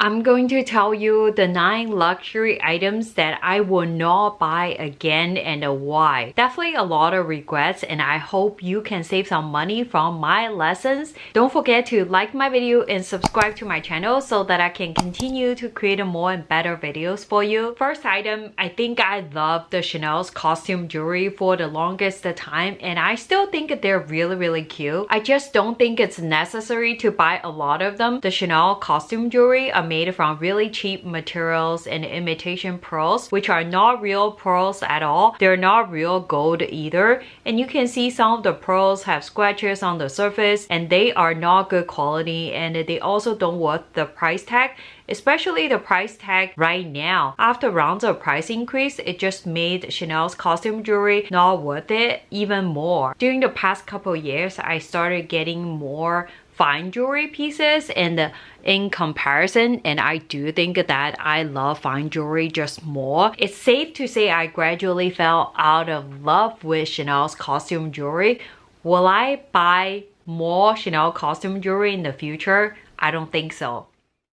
I'm going to tell you the 9 luxury items that I will not buy again and why. Definitely a lot of regrets, and I hope you can save some money from my lessons. Don't forget to like my video and subscribe to my channel so that I can continue to create more and better videos for you. First item, I think I loved the Chanel's costume jewelry for the longest time, and I still think they're really cute. I just don't think it's necessary to buy a lot of them. The Chanel costume jewelry made from really cheap materials and imitation pearls, which are not real pearls at all. They're not real gold either, and you can see some of the pearls have scratches on the surface, and they are not good quality, and they also don't worth the price tag, especially the price tag right now. After rounds of price increase, it just made Chanel's costume jewelry not worth it even more. During the past couple years, I started getting more fine jewelry pieces, and in comparison, and I do think that I love fine jewelry just more. It's safe to say I gradually fell out of love with Chanel's costume jewelry. Will I buy more Chanel costume jewelry in the future? I don't think so.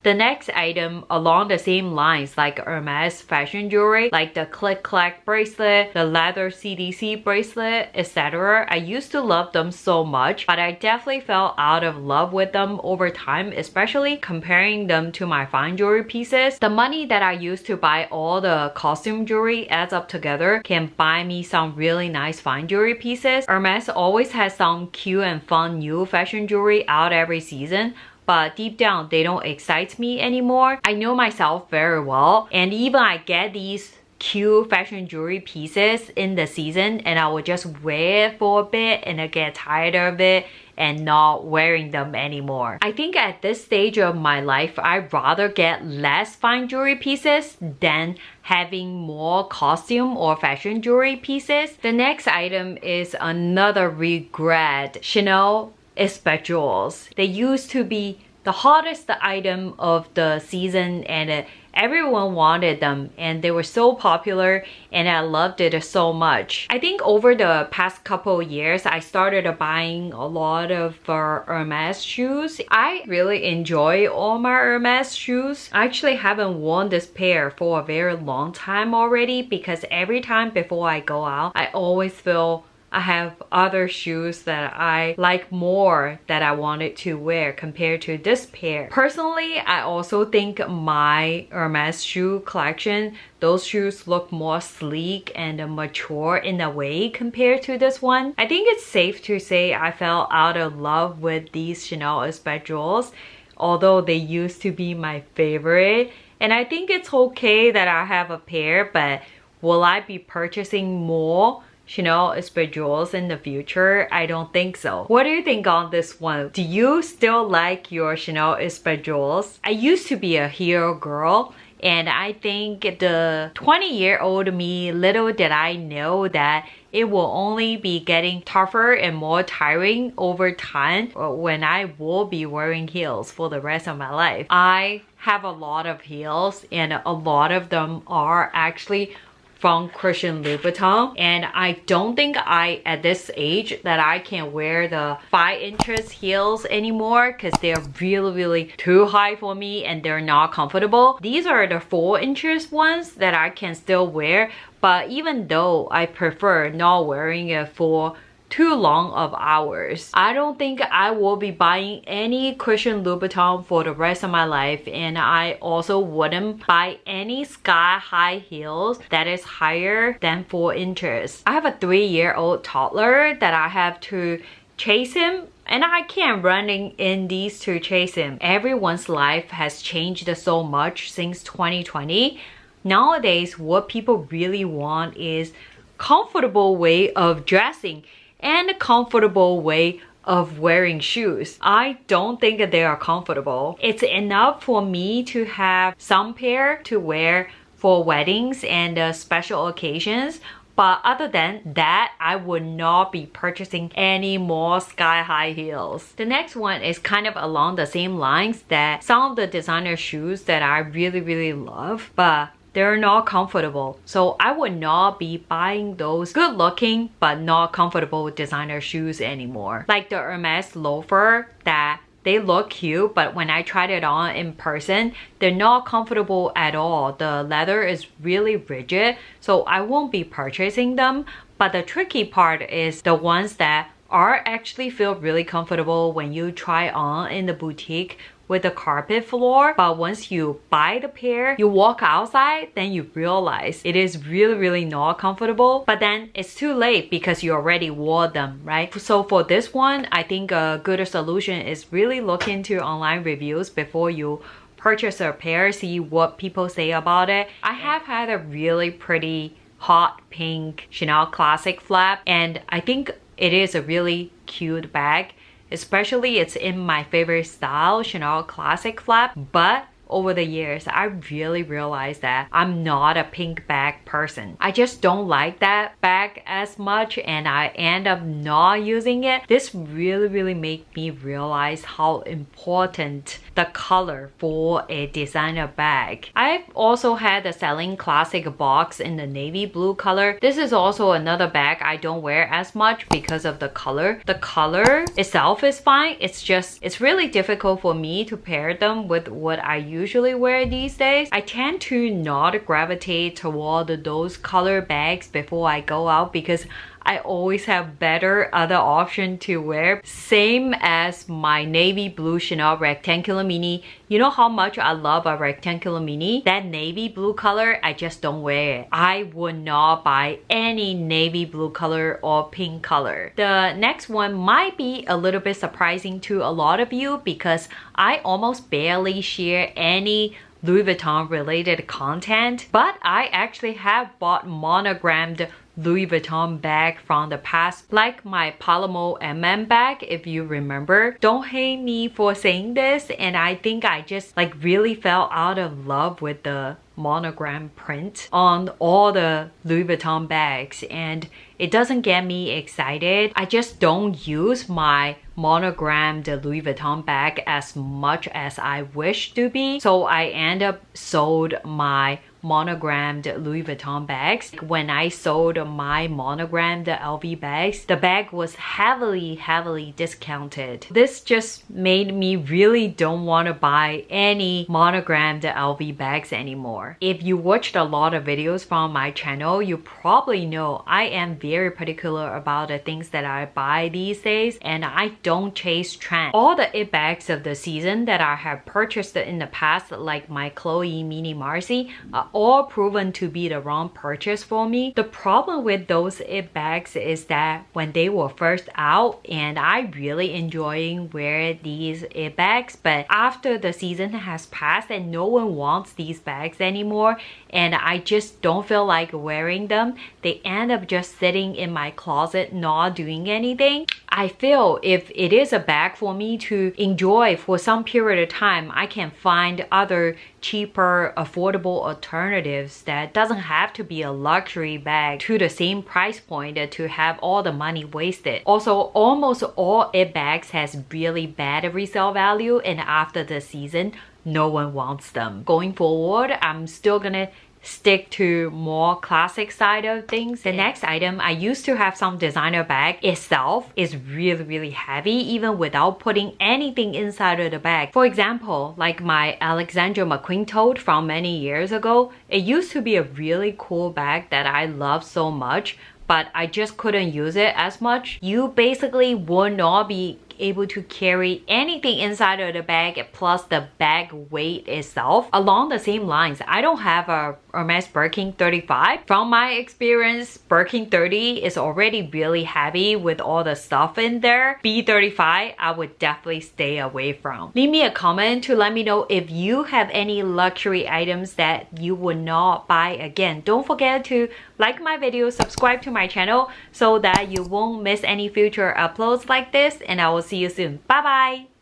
The next item along the same lines like Hermes fashion jewelry, like the click-clack bracelet, the leather CDC bracelet, etc. I used to love them so much, but I definitely fell out of love with them over time, especially comparing them to my fine jewelry pieces. The money that I used to buy all the costume jewelry adds up together can buy me some really nice fine jewelry pieces. Hermes always has some cute and fun new fashion jewelry out every season, but deep down they don't excite me anymore. I know myself very well, and even I get these cute fashion jewelry pieces in the season and I will just wear it for a bit and I get tired of it and not wearing them anymore. I think at this stage of my life, I'd rather get less fine jewelry pieces than having more costume or fashion jewelry pieces. The next item is another regret. Chanel espadrilles. They used to be the hottest item of the season, and everyone wanted them, and they were so popular, and I loved it so much. I think over the past couple years, I started buying a lot of Hermes shoes. I really enjoy all my Hermes shoes. I actually haven't worn this pair for a very long time already, because every time before I go out, I always feel I have other shoes that I like more that I wanted to wear compared to this pair. Personally, I also think my Hermes shoe collection, those shoes look more sleek and mature in a way compared to this one. I think it's safe to say I fell out of love with these Chanel espadrilles, although they used to be my favorite. And I think it's okay that I have a pair, but will I be purchasing more Chanel espadrilles in the future? I don't think so. What do you think on this one? Do you still like your Chanel espadrilles? I used to be a hero girl, and I think the 20-year-old me, little did I know that it will only be getting tougher and more tiring over time when I will be wearing heels for the rest of my life. I have a lot of heels, and a lot of them are actually from Christian Louboutin, and I don't think at this age that I can wear the 5 inches heels anymore because they're really too high for me and they're not comfortable. These are the 4 inches ones that I can still wear, but even though I prefer not wearing it for too long of hours, I don't think I will be buying any Christian Louboutin for the rest of my life, and I also wouldn't buy any sky-high heels that is higher than 4 inches. I have a 3-year-old toddler that I have to chase him, and I can't run in these to chase him. Everyone's life has changed so much since 2020. Nowadays, what people really want is comfortable way of dressing and a comfortable way of wearing shoes. I don't think that they are comfortable. It's enough for me to have some pair to wear for weddings and special occasions, but other than that, I would not be purchasing any more sky-high heels. The next one is kind of along the same lines, that some of the designer shoes that I really love, but they're not comfortable. So I would not be buying those good looking but not comfortable designer shoes anymore. Like the Hermes loafer that they look cute, but when I tried it on in person, they're not comfortable at all. The leather is really rigid, so I won't be purchasing them. But the tricky part is the ones that are actually feel really comfortable when you try on in the boutique with the carpet floor. But once you buy the pair, you walk outside, then you realize it is really not comfortable. But then it's too late because you already wore them, right? So for this one, I think a good solution is really look into online reviews before you purchase a pair, see what people say about it. I have had a really pretty hot pink Chanel Classic flap, and I think it is a really cute bag. Especially it's in my favorite style, Chanel Classic flap. But over the years, I really realized that I'm not a pink bag person. I just don't like that bag as much, and I end up not using it. This really made me realize how important the color for a designer bag. I've also had the Celine Classic box in the navy blue color. This is also another bag I don't wear as much because of the color. The color itself is fine. It's really difficult for me to pair them with what I usually wear these days. I tend to not gravitate toward those color bags before I go out because I always have better other option to wear. Same as my navy blue Chanel rectangular mini. You know how much I love a rectangular mini? That navy blue color, I just don't wear it. I would not buy any navy blue color or pink color. The next one might be a little bit surprising to a lot of you because I almost barely share any Louis Vuitton related content, but I actually have bought monogrammed Louis Vuitton bag from the past, like my Palomar bag, if you remember. Don't hate me for saying this, and I think I just like really fell out of love with the monogram print on all the Louis Vuitton bags, and it doesn't get me excited. I just don't use my monogrammed Louis Vuitton bag as much as I wish to be, so I end up sold my monogrammed Louis Vuitton bags. When I sold my monogrammed LV bags, the bag was heavily discounted. This just made me really don't want to buy any monogrammed LV bags anymore. If you watched a lot of videos from my channel, you probably know I am very particular about the things that I buy these days, and I don't chase trends. All the it bags of the season that I have purchased in the past, like my Chloe Mini Marcy, are all proven to be the wrong purchase for me. The problem with those it bags is that when they were first out, and I really enjoying wear these it bags, but after the season has passed and no one wants these bags anymore, and I just don't feel like wearing them, they end up just sitting in my closet not doing anything. I feel if it is a bag for me to enjoy for some period of time, I can find other cheaper, affordable alternatives that doesn't have to be a luxury bag to the same price point to have all the money wasted. Also, almost all it bags has really bad resale value, and after the season, no one wants them. Going forward, I'm still gonna stick to more classic side of things. The next item, I used to have some designer bag itself is really heavy even without putting anything inside of the bag. For example, like my Alexandra McQueen tote from many years ago, it used to be a really cool bag that I love so much, but I just couldn't use it as much. You basically would not be able to carry anything inside of the bag plus the bag weight itself. Along the same lines, I don't have a Hermes Birkin 35. From my experience, Birkin 30 is already really heavy with all the stuff in there. B35, I would definitely stay away from. Leave me a comment to let me know if you have any luxury items that you would not buy again. Don't forget to like my video, subscribe to my channel so that you won't miss any future uploads like this, and I will see you soon. Bye bye!